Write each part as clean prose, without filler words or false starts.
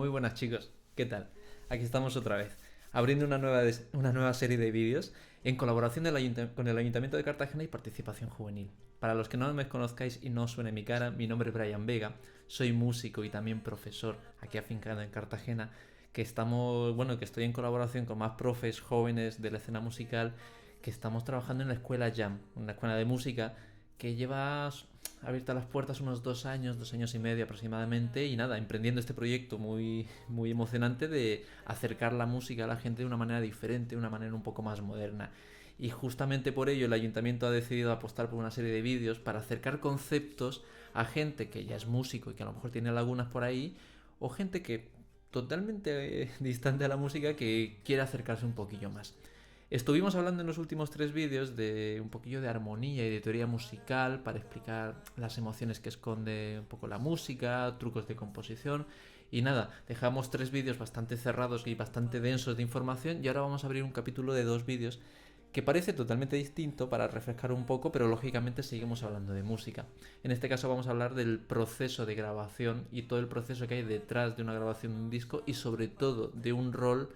Muy buenas chicos, ¿qué tal? Aquí estamos otra vez, abriendo una nueva serie de vídeos en colaboración con el Ayuntamiento de Cartagena y Participación Juvenil. Para los que no me conozcáis y no os suene mi cara, mi nombre es Brian Vega, soy músico y también profesor aquí afincado en Cartagena, que estoy en colaboración con más profes jóvenes de la escena musical, que estamos trabajando en la escuela Jam, una escuela de música que lleva abiertas las puertas unos 2 años, 2 años y medio aproximadamente, y nada, emprendiendo este proyecto muy emocionante de acercar la música a la gente de una manera diferente, de una manera un poco más moderna. Y justamente por ello el ayuntamiento ha decidido apostar por una serie de vídeos para acercar conceptos a gente que ya es músico y que a lo mejor tiene lagunas por ahí, o gente que totalmente distante a la música que quiere acercarse un poquillo más. Estuvimos hablando en los últimos 3 vídeos de un poquillo de armonía y de teoría musical para explicar las emociones que esconde un poco la música, trucos de composición y nada, dejamos 3 vídeos bastante cerrados y bastante densos de información y ahora vamos a abrir un capítulo de 2 vídeos que parece totalmente distinto para refrescar un poco, pero lógicamente seguimos hablando de música. En este caso vamos a hablar del proceso de grabación y todo el proceso que hay detrás de una grabación de un disco y sobre todo de un rol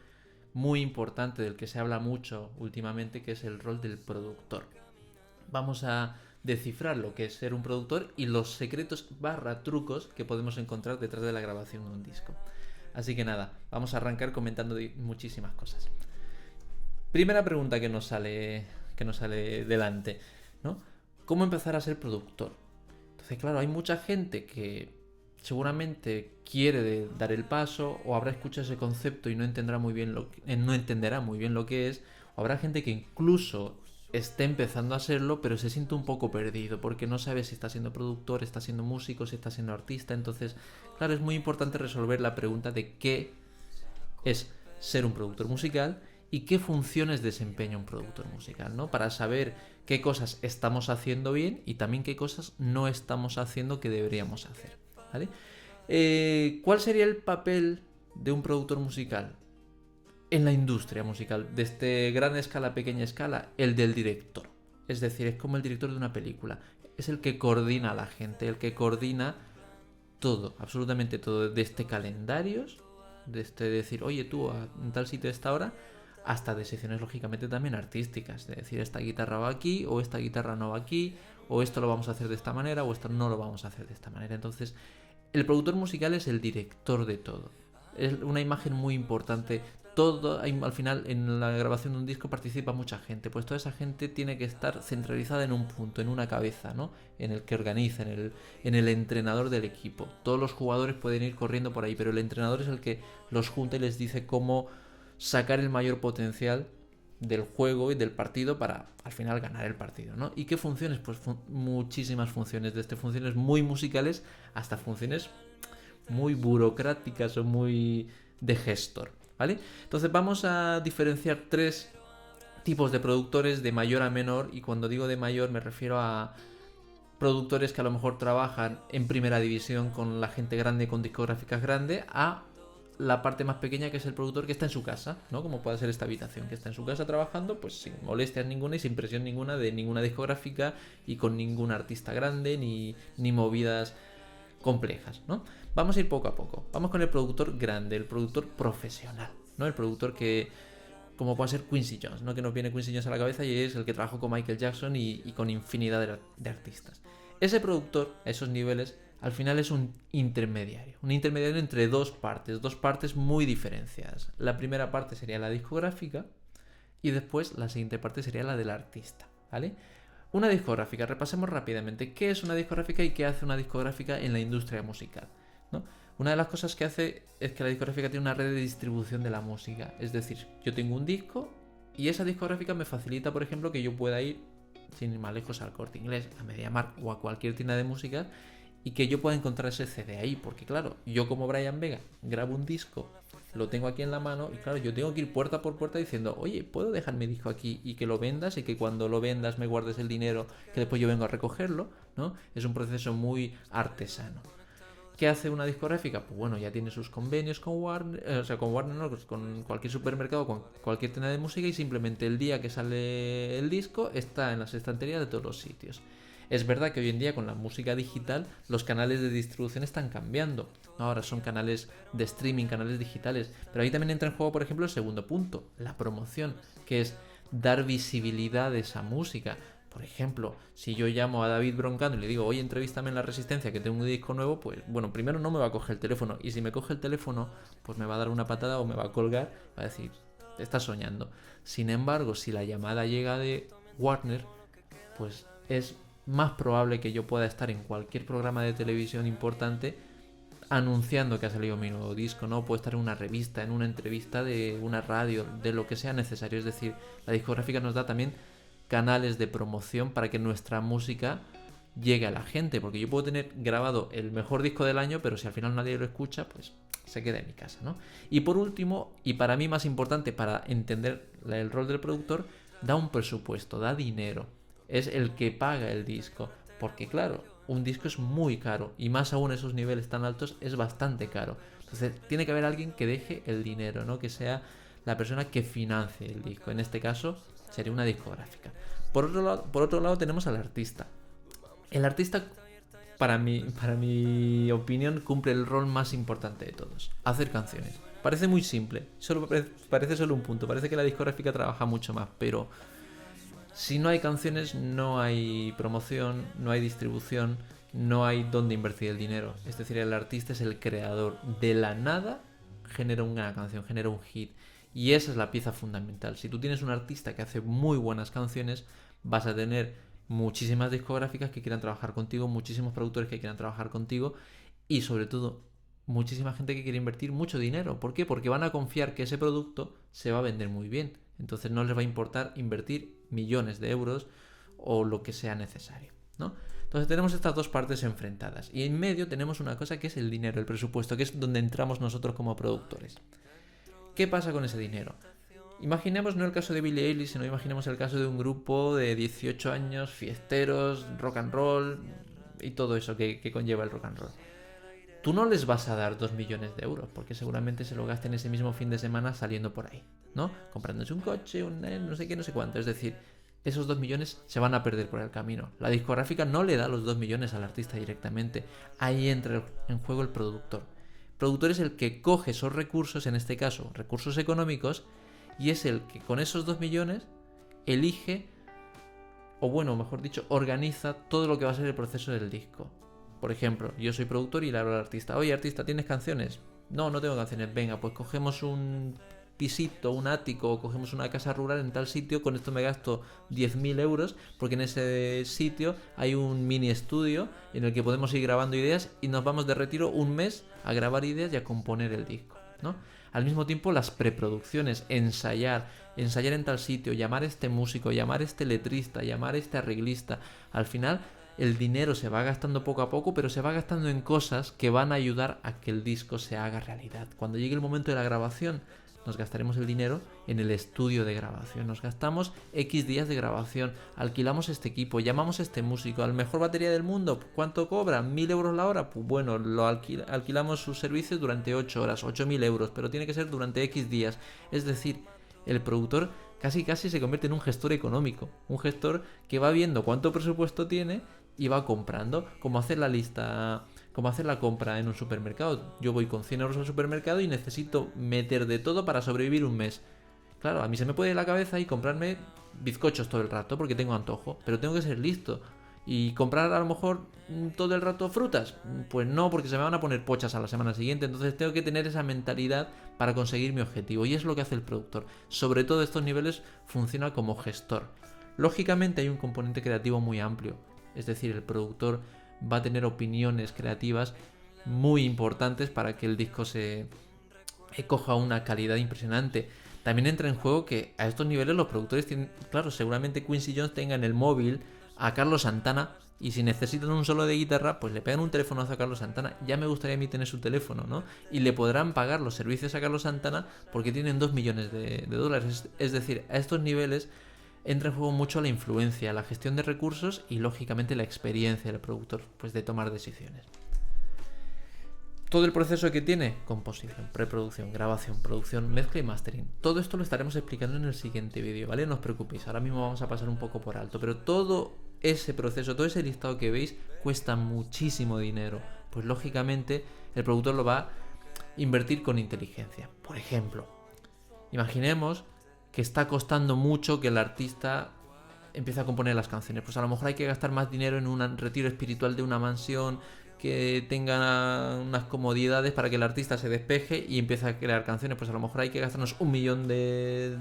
muy importante del que se habla mucho últimamente, que es el rol del productor. Vamos a descifrar lo que es ser un productor y los secretos barra trucos que podemos encontrar detrás de la grabación de un disco. Así que nada, vamos a arrancar comentando muchísimas cosas. Primera pregunta que nos sale delante, ¿no? ¿Cómo empezar a ser productor? Entonces, claro, hay mucha gente que seguramente quiere dar el paso o habrá escuchado ese concepto y no entenderá muy bien lo que es, o habrá gente que incluso esté empezando a serlo pero se siente un poco perdido porque no sabe si está siendo productor, está siendo músico, si está siendo artista. Entonces, claro, es muy importante resolver la pregunta de qué es ser un productor musical y qué funciones desempeña un productor musical, ¿no? Para saber qué cosas estamos haciendo bien y también qué cosas no estamos haciendo que deberíamos hacer, ¿vale? ¿Cuál sería el papel de un productor musical en la industria musical? Desde gran escala a pequeña escala, el del director. Es decir, es como el director de una película. Es el que coordina a la gente, el que coordina todo, absolutamente todo, desde calendarios, desde decir, oye tú, en tal sitio a esta hora, hasta decisiones lógicamente también artísticas, de decir, esta guitarra va aquí, o esta guitarra no va aquí, o esto lo vamos a hacer de esta manera, o esto no lo vamos a hacer de esta manera. Entonces, el productor musical es el director de todo. Es una imagen muy importante. Todo, al final, en la grabación de un disco participa mucha gente. Pues toda esa gente tiene que estar centralizada en un punto, en una cabeza, ¿no? En el que organiza, en el entrenador del equipo. Todos los jugadores pueden ir corriendo por ahí, pero el entrenador es el que los junta y les dice cómo sacar el mayor potencial del juego y del partido para al final ganar el partido, ¿no? ¿Y qué funciones? Pues muchísimas funciones, desde funciones muy musicales hasta funciones muy burocráticas o muy de gestor, ¿vale? Entonces vamos a diferenciar 3 tipos de productores de mayor a menor, y cuando digo de mayor me refiero a productores que a lo mejor trabajan en primera división con la gente grande, con discográficas grandes, a la parte más pequeña, que es el productor que está en su casa, ¿no? Como puede ser esta habitación, que está en su casa trabajando, pues sin molestias ninguna y sin presión ninguna de ninguna discográfica y con ningún artista grande ni movidas complejas, ¿no? Vamos a ir poco a poco. Vamos con el productor grande, el productor profesional, ¿no? El productor que, como puede ser Quincy Jones, ¿no? Que nos viene Quincy Jones a la cabeza y es el que trabajó con Michael Jackson y con infinidad de artistas. Ese productor, a esos niveles, al final es un intermediario entre dos partes muy diferenciadas. La primera parte sería la discográfica y después la siguiente parte sería la del artista, ¿vale? Una discográfica, repasemos rápidamente qué es una discográfica y qué hace una discográfica en la industria musical, ¿no? Una de las cosas que hace es que la discográfica tiene una red de distribución de la música. Es decir, yo tengo un disco y esa discográfica me facilita, por ejemplo, que yo pueda ir sin ir más lejos al Corte Inglés, a MediaMarkt o a cualquier tienda de música y que yo pueda encontrar ese CD ahí. Porque claro, yo como Brian Vega grabo un disco, lo tengo aquí en la mano y claro, yo tengo que ir puerta por puerta diciendo, oye, ¿puedo dejar mi disco aquí y que lo vendas y que cuando lo vendas me guardes el dinero que después yo vengo a recogerlo? ¿No? Es un proceso muy artesano. ¿Qué hace una discográfica? Pues bueno, ya tiene sus convenios con Warner, con Warner no, con cualquier supermercado, con cualquier tienda de música y simplemente el día que sale el disco está en las estanterías de todos los sitios. Es verdad que hoy en día con la música digital los canales de distribución están cambiando. Ahora son canales de streaming, canales digitales. Pero ahí también entra en juego, por ejemplo, el segundo punto, la promoción, que es dar visibilidad a esa música. Por ejemplo, si yo llamo a David Broncano y le digo, oye, entrevístame en La Resistencia que tengo un disco nuevo, pues bueno, primero no me va a coger el teléfono. Y si me coge el teléfono, pues me va a dar una patada o me va a colgar, va a decir, te estás soñando. Sin embargo, si la llamada llega de Warner, pues es más probable que yo pueda estar en cualquier programa de televisión importante anunciando que ha salido mi nuevo disco, ¿no? Puedo estar en una revista, en una entrevista de una radio, de lo que sea necesario. Es decir, la discográfica nos da también canales de promoción para que nuestra música llegue a la gente, porque yo puedo tener grabado el mejor disco del año, pero si al final nadie lo escucha, pues se queda en mi casa, ¿no? Y por último, y para mí más importante para entender el rol del productor, da un presupuesto, da dinero. Es el que paga el disco, porque claro, un disco es muy caro y más aún esos niveles tan altos es bastante caro. Entonces tiene que haber alguien que deje el dinero, ¿no? Que sea la persona que financie el disco. En este caso sería una discográfica. Por otro lado tenemos al artista. El artista, para mi opinión, cumple el rol más importante de todos: hacer canciones. Parece muy simple, parece solo un punto, parece que la discográfica trabaja mucho más, pero si no hay canciones, no hay promoción, no hay distribución, no hay dónde invertir el dinero. Es decir, el artista es el creador. De la nada genera una canción, genera un hit. Y esa es la pieza fundamental. Si tú tienes un artista que hace muy buenas canciones, vas a tener muchísimas discográficas que quieran trabajar contigo, muchísimos productores que quieran trabajar contigo y sobre todo muchísima gente que quiere invertir mucho dinero. ¿Por qué? Porque van a confiar que ese producto se va a vender muy bien. Entonces no les va a importar invertir millones de euros o lo que sea necesario, ¿no? Entonces tenemos estas dos partes enfrentadas y en medio tenemos una cosa que es el dinero, el presupuesto, que es donde entramos nosotros como productores. ¿Qué pasa con ese dinero? Imaginemos no el caso de Billie Eilish, sino imaginemos el caso de un grupo de 18 años, fiesteros, rock and roll y todo eso que conlleva el rock and roll. Tú no les vas a dar 2 millones de euros, porque seguramente se lo gasten ese mismo fin de semana saliendo por ahí, ¿no? Comprándose un coche, un no sé qué, no sé cuánto. Es decir, esos 2 millones se van a perder por el camino. La discográfica no le da los 2 millones al artista directamente. Ahí entra en juego el productor. El productor es el que coge esos recursos, en este caso, recursos económicos, y es el que con esos 2 millones elige, o bueno, mejor dicho, organiza todo lo que va a ser el proceso del disco. Por ejemplo, yo soy productor y le hablo al artista: oye, artista, ¿tienes canciones? No, no tengo canciones. Venga, pues cogemos un pisito, un ático, o cogemos una casa rural en tal sitio. Con esto me gasto 10.000 euros, porque en ese sitio hay un mini estudio en el que podemos ir grabando ideas y nos vamos de retiro un mes a grabar ideas y a componer el disco, ¿no? Al mismo tiempo, las preproducciones, ensayar en tal sitio, llamar a este músico, llamar a este letrista, llamar a este arreglista. Al final, el dinero se va gastando poco a poco, pero se va gastando en cosas que van a ayudar a que el disco se haga realidad. Cuando llegue el momento de la grabación, nos gastaremos el dinero en el estudio de grabación. Nos gastamos X días de grabación, alquilamos este equipo, llamamos a este músico, al mejor batería del mundo. ¿Cuánto cobra? ¿1.000 euros la hora? Pues bueno, alquilamos sus servicios durante 8 horas, 8.000 euros, pero tiene que ser durante X días. Es decir, el productor casi se convierte en un gestor económico, un gestor que va viendo cuánto presupuesto tiene y va comprando, como hacer la lista, como hacer la compra en un supermercado. Yo voy con 100 euros al supermercado y necesito meter de todo para sobrevivir un mes. Claro, a mí se me puede ir la cabeza y comprarme bizcochos todo el rato porque tengo antojo, pero tengo que ser listo. ¿Y comprar a lo mejor todo el rato frutas? Pues no, porque se me van a poner pochas a la semana siguiente. Entonces tengo que tener esa mentalidad para conseguir mi objetivo. Y es lo que hace el productor. Sobre todo estos niveles funciona como gestor. Lógicamente hay un componente creativo muy amplio. Es decir, el productor va a tener opiniones creativas muy importantes para que el disco se coja una calidad impresionante. También entra en juego que a estos niveles los productores tienen, claro, seguramente Quincy Jones tenga en el móvil a Carlos Santana y si necesitan un solo de guitarra, pues le pegan un telefonazo a Carlos Santana. Ya me gustaría a mí tener su teléfono, ¿no? Y le podrán pagar los servicios a Carlos Santana porque tienen 2 millones de dólares. Es decir, a estos niveles entra en juego mucho la influencia, la gestión de recursos y lógicamente la experiencia del productor, pues de tomar decisiones. Todo el proceso que tiene: composición, preproducción, grabación, producción, mezcla y mastering. Todo esto lo estaremos explicando en el siguiente vídeo, ¿vale? No os preocupéis, ahora mismo vamos a pasar un poco por alto, pero todo ese proceso, todo ese listado que veis cuesta muchísimo dinero. Pues lógicamente el productor lo va a invertir con inteligencia. Por ejemplo, imaginemos que está costando mucho que el artista empiece a componer las canciones. Pues a lo mejor hay que gastar más dinero en un retiro espiritual de una mansión que tenga unas comodidades para que el artista se despeje y empiece a crear canciones. Pues a lo mejor hay que gastarnos $1.000.000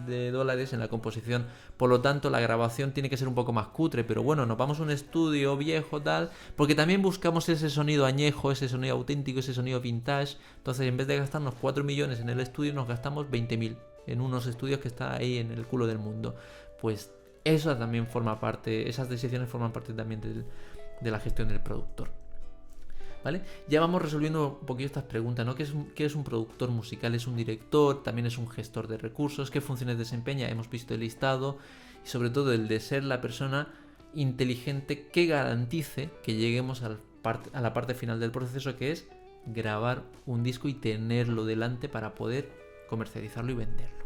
de dólares en la composición. Por lo tanto, la grabación tiene que ser un poco más cutre. Pero bueno, nos vamos a un estudio viejo, tal, porque también buscamos ese sonido añejo, ese sonido auténtico, ese sonido vintage. Entonces, en vez de gastarnos 4 millones en el estudio, nos gastamos 20.000 en unos estudios que están ahí en el culo del mundo. Pues eso también forma parte, esas decisiones forman parte también de la gestión del productor. ¿Vale? Ya vamos resolviendo un poquito estas preguntas, ¿no? ¿Qué es un productor musical? ¿Es un director? ¿También es un gestor de recursos? ¿Qué funciones desempeña? Hemos visto el listado y sobre todo el de ser la persona inteligente que garantice que lleguemos a la parte final del proceso, que es grabar un disco y tenerlo delante para poder comercializarlo y venderlo.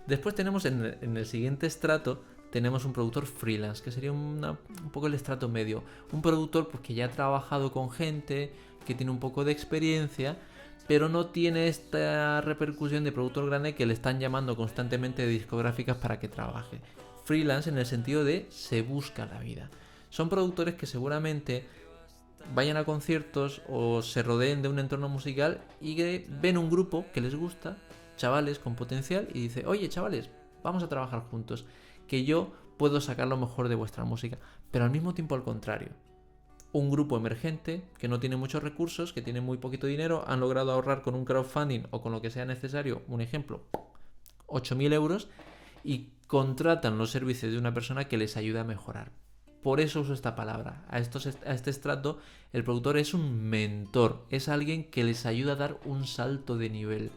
Después tenemos en el siguiente estrato, tenemos un productor freelance, que sería un poco el estrato medio. Un productor pues, que ya ha trabajado con gente, que tiene un poco de experiencia, pero no tiene esta repercusión de productor grande que le están llamando constantemente de discográficas para que trabaje. Freelance en el sentido de se busca la vida. Son productores que seguramente vayan a conciertos o se rodeen de un entorno musical y que ven un grupo que les gusta, chavales con potencial, y dice: oye chavales, vamos a trabajar juntos, que yo puedo sacar lo mejor de vuestra música. Pero al mismo tiempo al contrario, un grupo emergente que no tiene muchos recursos, que tiene muy poquito dinero, han logrado ahorrar con un crowdfunding o con lo que sea necesario, un ejemplo, 8.000 euros, y contratan los servicios de una persona que les ayuda a mejorar. Por eso uso esta palabra. A este estrato, el productor es un mentor, es alguien que les ayuda a dar un salto de nivel.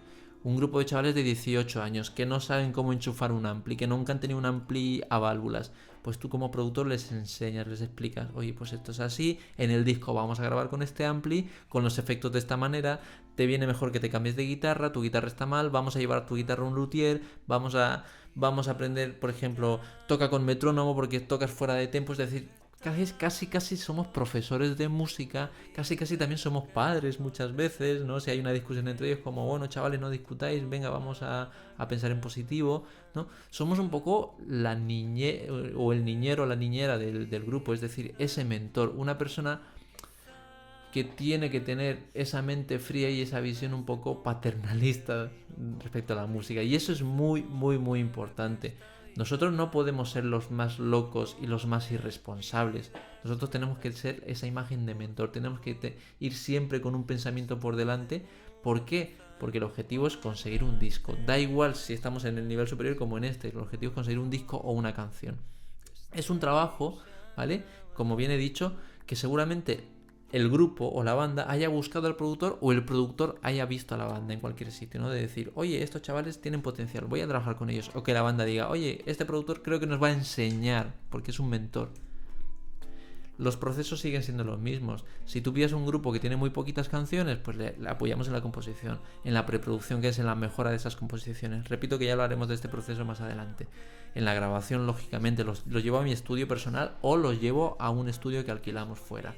Un grupo de chavales de 18 años que no saben cómo enchufar un ampli, que nunca han tenido un ampli a válvulas. Pues tú como productor les enseñas, les explicas: oye, pues esto es así, en el disco vamos a grabar con este ampli, con los efectos de esta manera, te viene mejor que te cambies de guitarra, tu guitarra está mal, vamos a llevar tu guitarra a un luthier, vamos a aprender, por ejemplo, toca con metrónomo porque tocas fuera de tempo. Es decir, casi somos profesores de música, casi también somos padres muchas veces, ¿no? Si hay una discusión entre ellos, como: bueno, chavales, no discutáis, venga, vamos a pensar en positivo, ¿no? Somos un poco la o el niñero o la niñera del grupo, es decir, ese mentor, una persona que tiene que tener esa mente fría y esa visión un poco paternalista respecto a la música, y eso es muy, muy, muy importante. Nosotros no podemos ser los más locos y los más irresponsables. Nosotros tenemos que ser esa imagen de mentor. Tenemos que ir siempre con un pensamiento por delante. ¿Por qué? Porque el objetivo es conseguir un disco. Da igual si estamos en el nivel superior como en este. El objetivo es conseguir un disco o una canción. Es un trabajo, ¿vale? Como bien he dicho, que seguramente el grupo o la banda haya buscado al productor o el productor haya visto a la banda en cualquier sitio, ¿no? De decir: oye, estos chavales tienen potencial, voy a trabajar con ellos. O que la banda diga: oye, este productor creo que nos va a enseñar, porque es un mentor. Los procesos siguen siendo los mismos. Si tú pillas un grupo que tiene muy poquitas canciones, pues le apoyamos en la composición, en la preproducción, que es en la mejora de esas composiciones. Repito que ya hablaremos de este proceso más adelante. En la grabación, lógicamente, los llevo a mi estudio personal o los llevo a un estudio que alquilamos fuera.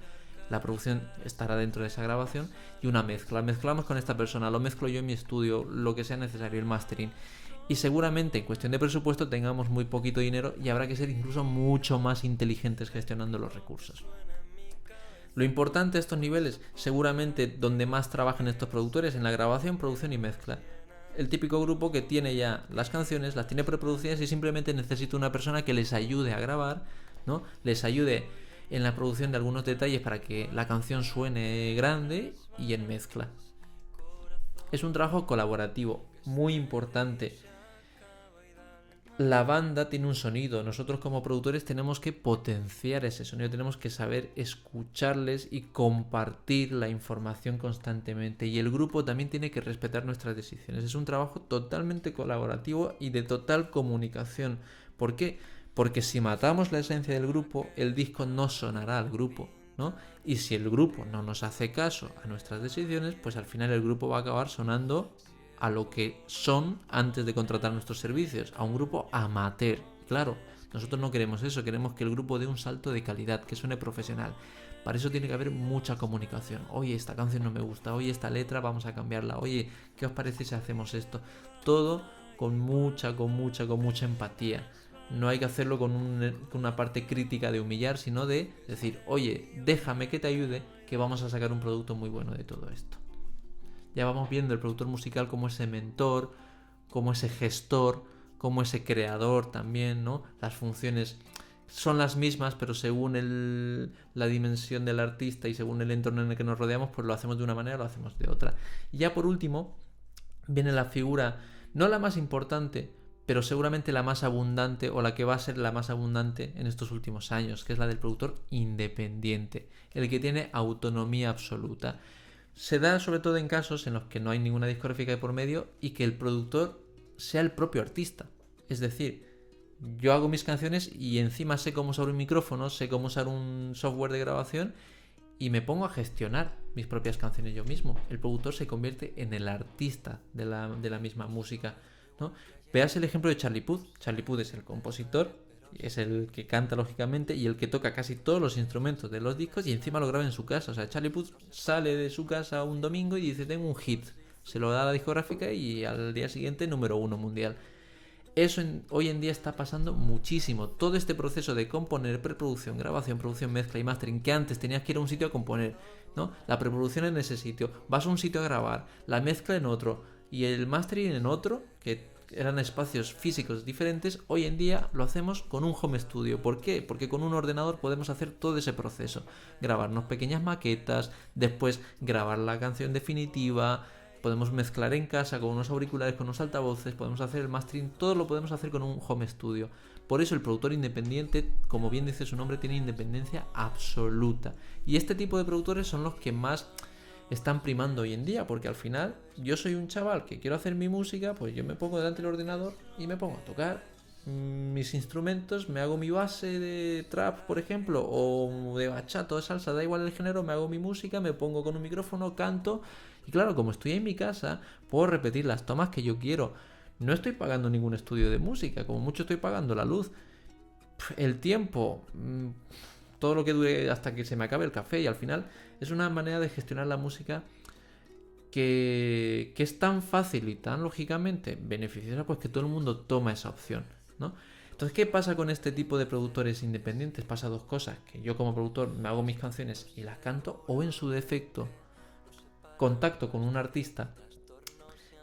La producción estará dentro de esa grabación y una mezcla. Mezclamos con esta persona, lo mezclo yo en mi estudio, lo que sea necesario, el mastering. Y seguramente en cuestión de presupuesto tengamos muy poquito dinero y habrá que ser incluso mucho más inteligentes gestionando los recursos. Lo importante de estos niveles, seguramente donde más trabajan estos productores, en la grabación, producción y mezcla. El típico grupo que tiene ya las canciones, las tiene preproducidas y simplemente necesita una persona que les ayude a grabar, ¿no? Les ayude en la producción de algunos detalles para que la canción suene grande, y en mezcla. Es un trabajo colaborativo, muy importante. La banda tiene un sonido, nosotros como productores tenemos que potenciar ese sonido, tenemos que saber escucharles y compartir la información constantemente, y el grupo también tiene que respetar nuestras decisiones. Es un trabajo totalmente colaborativo y de total comunicación. ¿Por qué? Porque si matamos la esencia del grupo, el disco no sonará al grupo. ¿no? Y si el grupo no nos hace caso a nuestras decisiones, pues al final el grupo va a acabar sonando a lo que son antes de contratar nuestros servicios, a un grupo amateur. Claro, nosotros no queremos eso, queremos que el grupo dé un salto de calidad, que suene profesional. Para eso tiene que haber mucha comunicación. Oye, esta canción no me gusta, oye, esta letra vamos a cambiarla, oye, ¿qué os parece si hacemos esto? Todo con mucha empatía. No hay que hacerlo con una parte crítica de humillar, sino de decir, oye, déjame que te ayude, que vamos a sacar un producto muy bueno de todo esto. Ya vamos viendo el productor musical como ese mentor, como ese gestor, como ese creador también, ¿no? Las funciones son las mismas, pero según la dimensión del artista y según el entorno en el que nos rodeamos, pues lo hacemos de una manera o lo hacemos de otra. Y ya por último, viene la figura, no la más importante, pero seguramente la más abundante o la que va a ser la más abundante en estos últimos años, que es la del productor independiente, el que tiene autonomía absoluta. Se da sobre todo en casos en los que no hay ninguna discográfica de por medio y que el productor sea el propio artista. Es decir, yo hago mis canciones y encima sé cómo usar un micrófono, sé cómo usar un software de grabación y me pongo a gestionar mis propias canciones yo mismo. El productor se convierte en el artista de la misma música, ¿no? Veas el ejemplo de Charlie Puth. Charlie Puth es el compositor, es el que canta lógicamente y el que toca casi todos los instrumentos de los discos y encima lo graba en su casa. O sea, Charlie Puth sale de su casa un domingo y dice, tengo un hit. Se lo da a la discográfica y al día siguiente número 1 mundial. Eso hoy en día está pasando muchísimo. Todo este proceso de componer, preproducción, grabación, producción, mezcla y mastering, que antes tenías que ir a un sitio a componer, ¿no? La preproducción en ese sitio, vas a un sitio a grabar, la mezcla en otro y el mastering en otro, que eran espacios físicos diferentes, hoy en día lo hacemos con un home studio. ¿Por qué? Porque con un ordenador podemos hacer todo ese proceso. Grabarnos pequeñas maquetas, después grabar la canción definitiva, podemos mezclar en casa con unos auriculares, con unos altavoces, podemos hacer el mastering, todo lo podemos hacer con un home studio. Por eso el productor independiente, como bien dice su nombre, tiene independencia absoluta. Y este tipo de productores son los que más están primando hoy en día, porque al final yo soy un chaval que quiero hacer mi música, pues yo me pongo delante del ordenador y me pongo a tocar mis instrumentos, me hago mi base de trap, por ejemplo, o de bachata o de salsa, da igual el género, me hago mi música, me pongo con un micrófono, canto y claro, como estoy en mi casa, puedo repetir las tomas que yo quiero. No estoy pagando ningún estudio de música, como mucho estoy pagando la luz, el tiempo, todo lo que dure hasta que se me acabe el café y al final es una manera de gestionar la música que es tan fácil y tan lógicamente beneficiosa, pues que todo el mundo toma esa opción, ¿no? Entonces, ¿qué pasa con este tipo de productores independientes? Pasa dos cosas, que yo como productor me hago mis canciones y las canto, o en su defecto contacto con un artista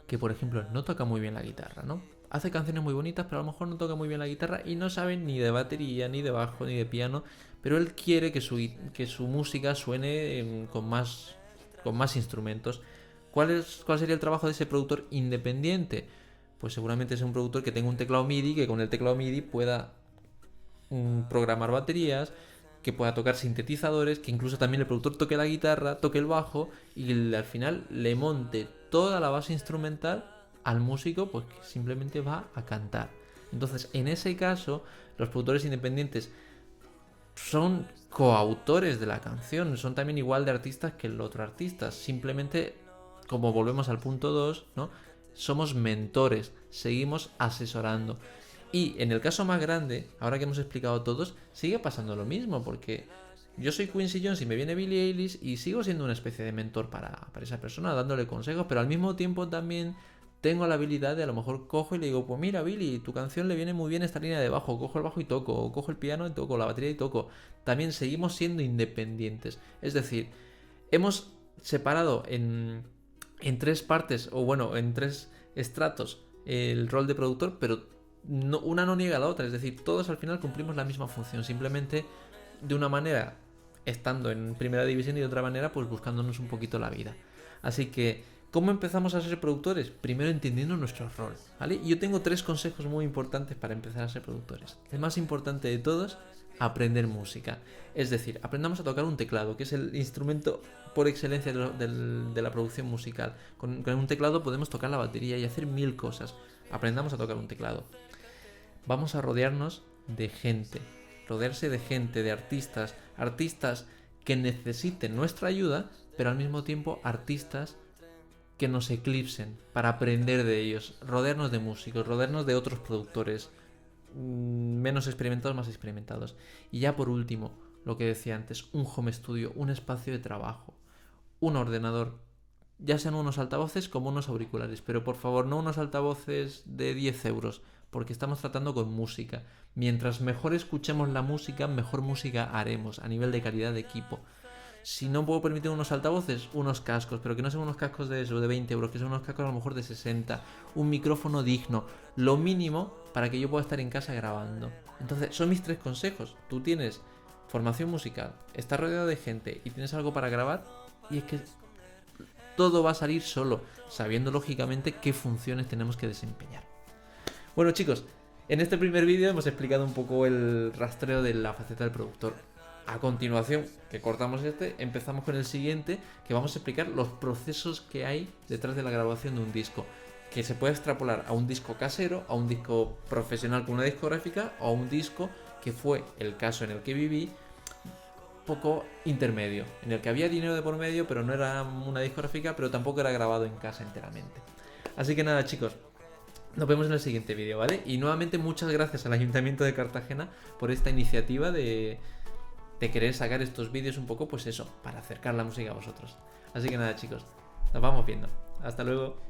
que, por ejemplo, no toca muy bien la guitarra, ¿no? Hace canciones muy bonitas, pero a lo mejor no toca muy bien la guitarra y no sabe ni de batería, ni de bajo, ni de piano, pero él quiere que su música suene con más instrumentos. ¿Cuál sería el trabajo de ese productor independiente? Pues seguramente es un productor que tenga un teclado MIDI, que con el teclado MIDI pueda programar baterías, que pueda tocar sintetizadores, que incluso también el productor toque la guitarra, toque el bajo y al final le monte toda la base instrumental al músico, pues que simplemente va a cantar. Entonces, en ese caso, los productores independientes son coautores de la canción, son también igual de artistas que el otro artista, simplemente, como volvemos al punto 2, ¿no? Somos mentores, seguimos asesorando. Y en el caso más grande, ahora que hemos explicado todos, sigue pasando lo mismo, porque yo soy Quincy Jones y me viene Billie Eilish y sigo siendo una especie de mentor para esa persona, dándole consejos, pero al mismo tiempo también tengo la habilidad de a lo mejor cojo y le digo, pues mira Billie, tu canción le viene muy bien esta línea de bajo, cojo el bajo y toco, o cojo el piano y toco, la batería y toco. También seguimos siendo independientes. Es decir, hemos separado en tres partes, o bueno, en tres estratos el rol de productor, pero una no niega a la otra, es decir, todos al final cumplimos la misma función, simplemente de una manera estando en primera división y de otra manera pues buscándonos un poquito la vida. Así que, ¿cómo empezamos a ser productores? Primero entendiendo nuestro rol, ¿vale? Y yo tengo 3 consejos muy importantes para empezar a ser productores. El más importante de todos, aprender música. Es decir, aprendamos a tocar un teclado, que es el instrumento por excelencia de la producción musical. Con un teclado podemos tocar la batería y hacer 1000 cosas. Aprendamos a tocar un teclado. Vamos a rodearnos de gente, rodearse de gente, de artistas que necesiten nuestra ayuda, pero al mismo tiempo artistas que nos eclipsen para aprender de ellos, rodearnos de músicos, rodearnos de otros productores menos experimentados, más experimentados. Y ya por último, lo que decía antes, un home studio, un espacio de trabajo, un ordenador, ya sean unos altavoces como unos auriculares, pero por favor no unos altavoces de 10 euros, porque estamos tratando con música. Mientras mejor escuchemos la música, mejor música haremos a nivel de calidad de equipo. Si no puedo permitir unos altavoces, unos cascos, pero que no sean unos cascos de eso, de 20 euros, que sean unos cascos a lo mejor de 60, un micrófono digno, lo mínimo para que yo pueda estar en casa grabando. Entonces, son mis 3 consejos. Tú tienes formación musical, estás rodeado de gente y tienes algo para grabar, y es que todo va a salir solo, sabiendo lógicamente qué funciones tenemos que desempeñar. Bueno, chicos, en este primer vídeo hemos explicado un poco el rastreo de la faceta del productor. A continuación, que cortamos empezamos con el siguiente, que vamos a explicar los procesos que hay detrás de la grabación de un disco, que se puede extrapolar a un disco casero, a un disco profesional con una discográfica, o a un disco que fue el caso en el que viví, poco intermedio, en el que había dinero de por medio, pero no era una discográfica, pero tampoco era grabado en casa enteramente. Así que nada, chicos, nos vemos en el siguiente vídeo, ¿vale? Y nuevamente muchas gracias al Ayuntamiento de Cartagena por esta iniciativa de querer sacar estos vídeos un poco, pues eso, para acercar la música a vosotros. Así que nada, chicos, nos vamos viendo. Hasta luego.